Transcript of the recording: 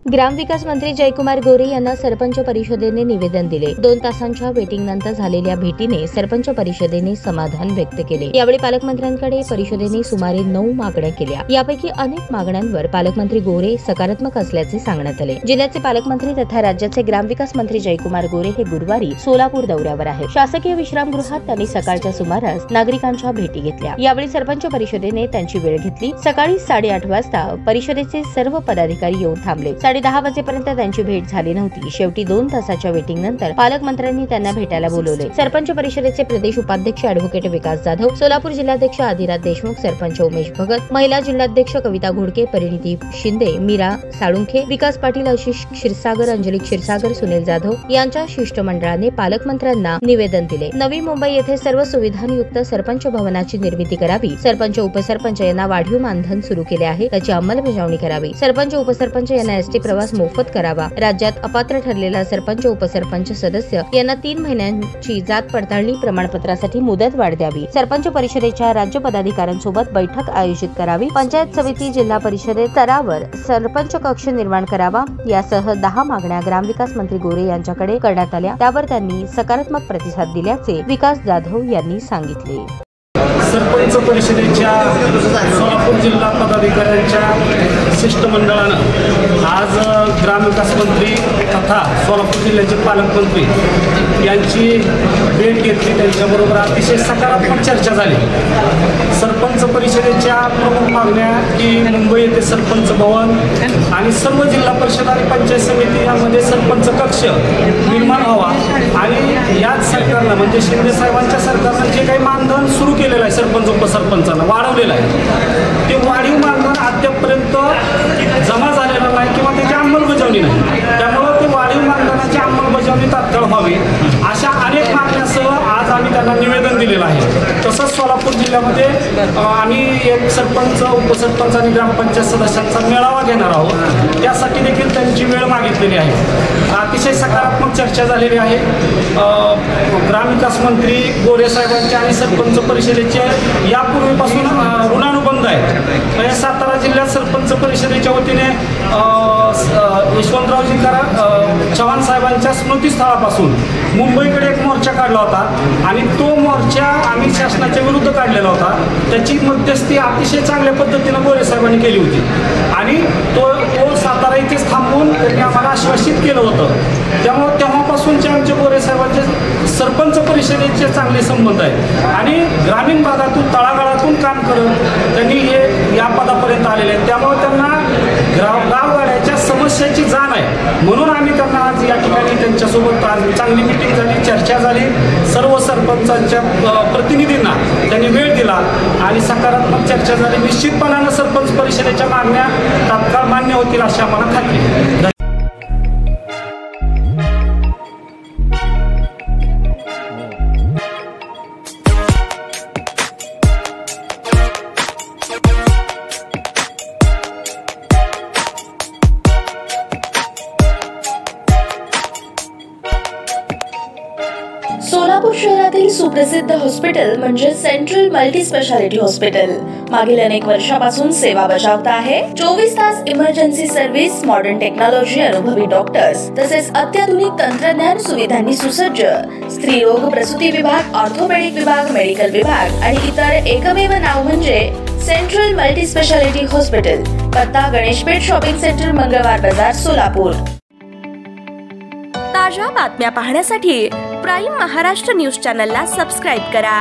ग्रामविकास मंत्री जयकुमार गोरे यांना सरपंच परिषदेने निवेदन दिले। 2 तासांच्या वेटिंग नंतर झालेल्या भेटीने सरपंच परिषदेने समाधान व्यक्त केले। यावेळी पालकमंत्र्यांकडे परिषदेने सुमारे 9 मागण्या केल्या। यापैकी अनेक मागण्यांवर पालकमंत्री गोरे सकारात्मक असल्याचे सांगण्यात आले। जिल्ह्याचे पालकमंत्री तथा राज्याचे ग्रामविकास मंत्री जयकुमार गोरे हे गुरुवारी सोलापूर दौऱ्यावर आहेत। शासकीय विश्रामगृहात त्यांनी सकाळच्या सुमारास नागरिकांच्या भेटी घेतल्या। यावेळी सरपंच परिषदेने त्यांची वेळ घेतली। सकाळी 8:30 वाजता परिषदेचे सर्व पदाधिकारी येऊन थांबले। 10:30 वाजेपर्यंत त्यांची भेट झाली नव्हती। शेवटी 2 तासाच्या वेटिंग नंतर पालकमंत्र्यांनी त्यांना भेटायला बोलवले। सरपंच परिषदेचे प्रदेश उपाध्यक्ष ॲडव्होकेट विकास जाधव, सोलापूर जिल्हाध्यक्ष आदिराज देशमुख, सरपंच उमेश भगत, महिला जिल्हाध्यक्ष कविता घोडके, परिणिती शिंदे, मीरा साळुंखे, विकास पाटील, आशिष क्षीरसागर, अंजली क्षीरसागर, सुनील जाधव यांच्या शिष्टमंडळाने पालकमंत्र्यांना निवेदन दिले। नवी मुंबई येथे सर्व सुविधांयुक्त सरपंच भवनाची निर्मिती करावी। सरपंच उपसरपंच यांना वाढीव मानधन सुरू केले आहे, त्याची अंमलबजावणी करावी। सरपंच उपसरपंच यांना एसटी प्रवास मोफत करावा। राज्यात अपात्र ठरलेला सरपंच उपसरपंच सदस्य यांना 3 महिन्यांची जात पडताळणी प्रमाणपत्रासाठी मुदत वाढ द्यावी। सरपंच परिषदेच्या राज्य पदाधिकाऱ्यांसोबत बैठक आयोजित करावी। पंचायत समिती, जिल्हा परिषदे स्तरावर सरपंच कक्ष निर्माण करावा। यासह 10 मागण्या ग्रामविकास मंत्री गोरे यांच्याकडे करण्यात आल्या। त्यावर त्यांनी सकारात्मक प्रतिसाद दिल्याचे विकास जाधव यांनी सांगितले। सरपंच परिषदेच्या सोलापूर जिल्हा पदाधिकाऱ्यांच्या शिष्टमंडळानं आज ग्रामविकास मंत्री तथा सोलापूर जिल्ह्याचे पालकमंत्री यांची भेट घेतली। त्यांच्याबरोबर अतिशय सकारात्मक चर्चा झाली। सरपंच परिषदेच्या प्रमुख मागण्या की मुंबई येथे सरपंच भवन आणि सर्व जिल्हा परिषद आणि पंचायत समिती यामध्ये सरपंच कक्ष निर्माण व्हावा आणि याच सरकारनं म्हणजे शिंदे साहेबांच्या सरकारनं जे काही मानधन सुरू केलेलं आहे सरपंच उपसरपंचांना वाढवलेलं आहे, ते वाढीव मानधन अद्यापपर्यंत जमा झालेलं नाही किंवा त्याची अंमलबजावणी नाही। त्यामुळे ते वाढीव मानधनाची अंमलबजावणी तात्काळ व्हावी अशा अनेक मागण्यासह आज आम्ही त्यांना निवेदन दिलेलं आहे। तसंच सोलापूर जिल्ह्यामध्ये आम्ही एक सरपंच उपसरपंच आणि ग्रामपंचायत सदस्यांचा मेळावा घेणार आहोत। त्यासाठी देखील त्यांची वेळ मागितलेली आहे। अतिशय सकारात्मक चर्चा झालेली आहे। ग्रामविकास मंत्री गोरे साहेबांचे आणि सरपंच परिषदेचे यापूर्वीपासून ऋणानुबंध आहे। सातारा जिल्ह्यात सरपंच परिषदेच्या वतीने यशवंतरावजी चव्हाण साहेबांच्या स्मृतीस्थळापासून मुंबईकडे एक मोर्चा काढला होता आणि तो मोर्चा आम्ही शासनाच्या विरुद्ध काढलेला होता। त्याची मध्यस्थी अतिशय चांगल्या पद्धतीने गोरे साहेबांनी केली होती आणि तो सातारा इथेच थांबवून त्यांनी आम्हाला आश्वासित केलं होतं। त्यामुळे तेव्हापासूनचे आमचे गोरे साहेबांचे सरपंच परिषदेचे चांगले संबंध आहेत आणि ग्रामीण भागातून तळागाळातून काम करत त्यांनी हे या पदापर्यंत आलेले आहेत। त्यामुळे त्यांना गावगाड्याच्या समस्याची जाण आहे, म्हणून आम्ही त्यांना आज या ठिकाणी त्यांच्यासोबत आज चांगली मीटिंग झाली, चर्चा झाली। सर्व सरपंचांच्या प्रतिनिधींना त्यांनी वेळ दिला आणि सकारात्मक चर्चा झाली। निश्चितपणानं सरपंच परिषदेच्या मागण्या तात्काळ मान्य होतील अशी आम्हाला खात्री आहे। सोलापूर शहरातील सुप्रसिद्ध हॉस्पिटल म्हणजे सेंट्रल मल्टी स्पेशालिटी हॉस्पिटल मागील अनेक वर्षापासून सेवा बजावत आहे। 24 तास इमर्जन्सी सर्व्हिस, मॉडर्न टेक्नॉलॉजी, अनुभवी डॉक्टर्स तसेच अत्याधुनिक तंत्रज्ञान सुविधांनी सुसज्ज स्त्रीरोग प्रसूती विभाग, ऑर्थोपेडिक विभाग, मेडिकल विभाग आणि इतर एकमेव नाव म्हणजे सेंट्रल मल्टी स्पेशालिटी हॉस्पिटल। पत्ता गणेशपेठ शॉपिंग सेंटर, मंगळवार बाजार, सोलापूर। ताज्या बातम्या पाहण्यासाठी प्राईम महाराष्ट्र न्यूज चॅनलला सबस्क्राईब करा।